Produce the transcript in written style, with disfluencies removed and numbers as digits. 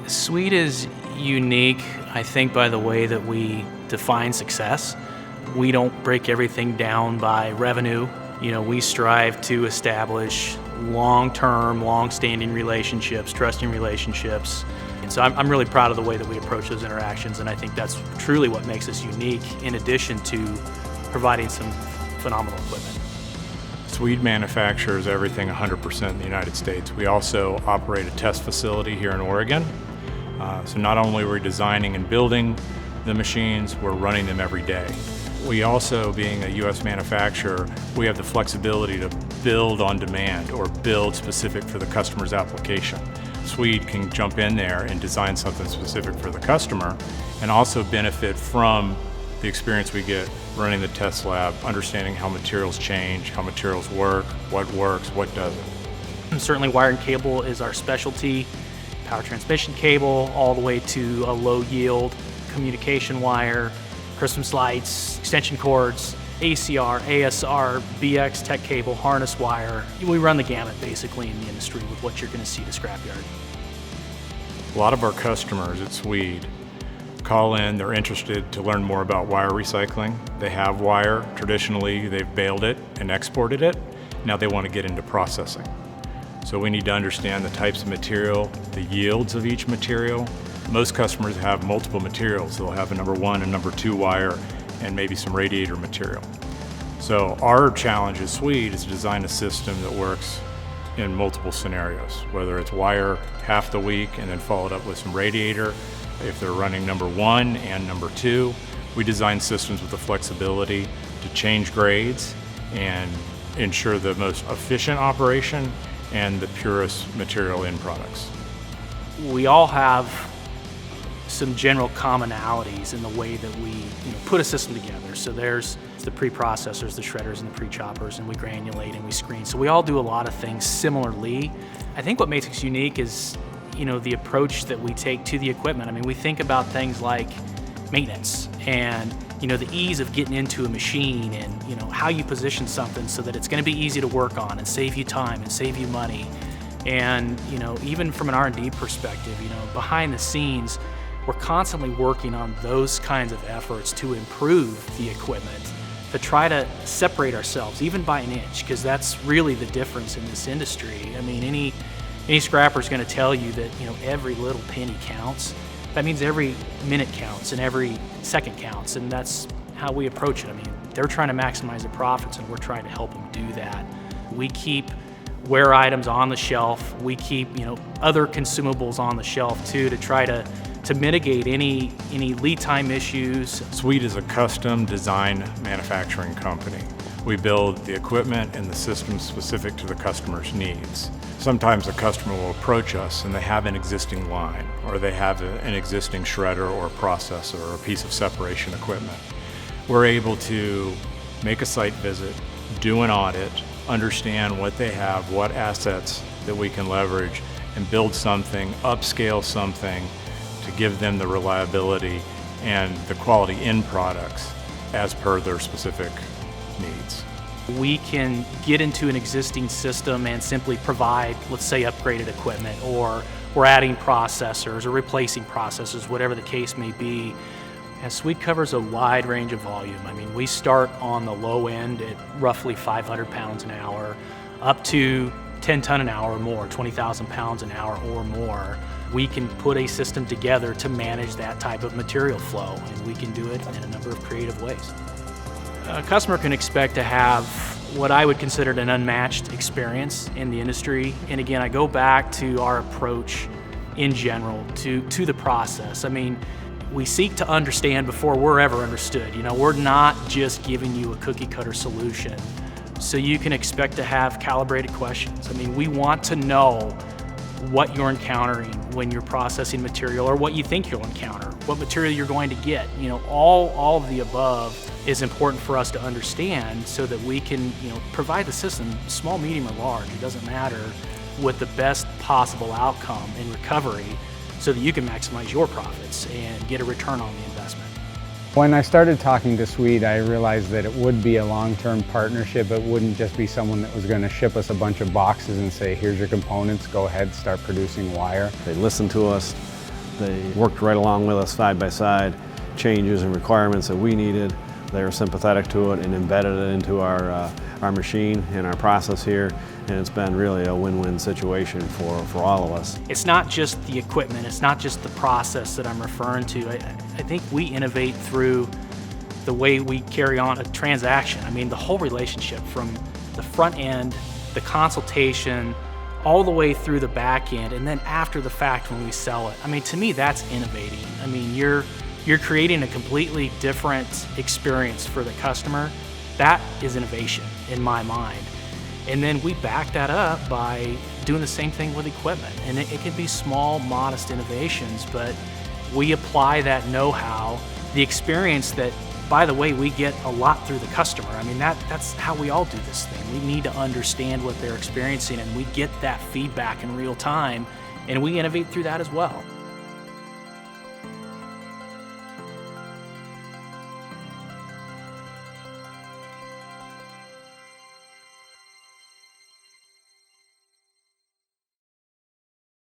Sweed is unique, I think, by the way that we define success. We don't break everything down by revenue. We strive to establish long-term, long-standing relationships, trusting relationships. And so I'm really proud of the way that we approach those interactions, and I think that's truly what makes us unique, in addition to providing some phenomenal equipment. Sweed manufactures everything 100% in the United States. We also operate a test facility here in Oregon. So not only are we designing and building the machines, we're running them every day. We also, being a U.S. manufacturer, we have the flexibility to build on demand or build specific for the customer's application. Sweed can jump in there and design something specific for the customer and also benefit from the experience we get running the test lab, understanding how materials change, how materials work, what works, what doesn't. And certainly wire and cable is our specialty. Power transmission cable, all the way to a low yield communication wire, Christmas lights, extension cords, ACR, ASR, BX, tech cable, harness wire. We run the gamut basically in the industry with what you're going to see at a scrapyard. A lot of our customers at Sweed call in, they're interested to learn more about wire recycling. They have wire, traditionally they've baled it and exported it. Now they want to get into processing. So we need to understand the types of material, the yields of each material. Most customers have multiple materials. They'll have a number 1 and number 2 wire and maybe some radiator material. So our challenge as Sweed is to design a system that works in multiple scenarios, whether it's wire half the week and then followed up with some radiator. If they're running number 1 and number 2, we design systems with the flexibility to change grades and ensure the most efficient operation and the purest material in products. We all have some general commonalities in the way that we put a system together. So there's the pre-processors, the shredders, and the pre-choppers, and we granulate and we screen. So we all do a lot of things similarly. I think what makes us unique is the approach that we take to the equipment. I mean, we think about things like maintenance and the ease of getting into a machine and how you position something so that it's going to be easy to work on and save you time and save you money. And even from an R&D perspective, behind the scenes, we're constantly working on those kinds of efforts to improve the equipment, to try to separate ourselves even by an inch, because that's really the difference in this industry. I mean, any scrapper is going to tell you that every little penny counts. That means every minute counts and every second counts, and that's how we approach it. I mean, they're trying to maximize their profits, and we're trying to help them do that. We keep wear items on the shelf. We keep other consumables on the shelf too, to try to mitigate any lead time issues. Sweed is a custom design manufacturing company. We build the equipment and the systems specific to the customer's needs. Sometimes a customer will approach us and they have an existing line, or they have an existing shredder or a processor or a piece of separation equipment. We're able to make a site visit, do an audit, understand what they have, what assets that we can leverage, and build something, upscale something to give them the reliability and the quality in products as per their specific needs. We can get into an existing system and simply provide, let's say, upgraded equipment, or we're adding processors or replacing processors, whatever the case may be. And Sweed covers a wide range of volume. I mean, we start on the low end at roughly 500 pounds an hour, up to 10 ton an hour or more, 20,000 pounds an hour or more. We can put a system together to manage that type of material flow, and we can do it in a number of creative ways. A customer can expect to have what I would consider an unmatched experience in the industry. And again, I go back to our approach in general to the process. I mean, we seek to understand before we're ever understood. We're not just giving you a cookie cutter solution. So you can expect to have calibrated questions. I mean, we want to know what you're encountering when you're processing material, or what you think you'll encounter, what material you're going to get. All of the above is important for us to understand so that we can provide the system, small, medium, or large, it doesn't matter, with the best possible outcome in recovery so that you can maximize your profits and get a return on the investment. When I started talking to Sweed, I realized that it would be a long-term partnership. It wouldn't just be someone that was going to ship us a bunch of boxes and say, here's your components, go ahead, start producing wire. They listen to us, They worked right along with us side by side, changes and requirements that we needed. They were sympathetic to it and embedded it into our machine and our process here, and it's been really a win-win situation for all of us. It's not just the equipment, it's not just the process that I'm referring to. I think we innovate through the way we carry on a transaction. I mean, the whole relationship from the front end, the consultation, all the way through the back end, and then after the fact when we sell it. I mean, to me, that's innovating. I mean, you're creating a completely different experience for the customer. That is innovation in my mind. And then we back that up by doing the same thing with equipment. And it can be small, modest innovations, but we apply that know-how, the experience that, by the way, we get a lot through the customer. I mean, that's how we all do this thing. We need to understand what they're experiencing, and we get that feedback in real time, and we innovate through that as well.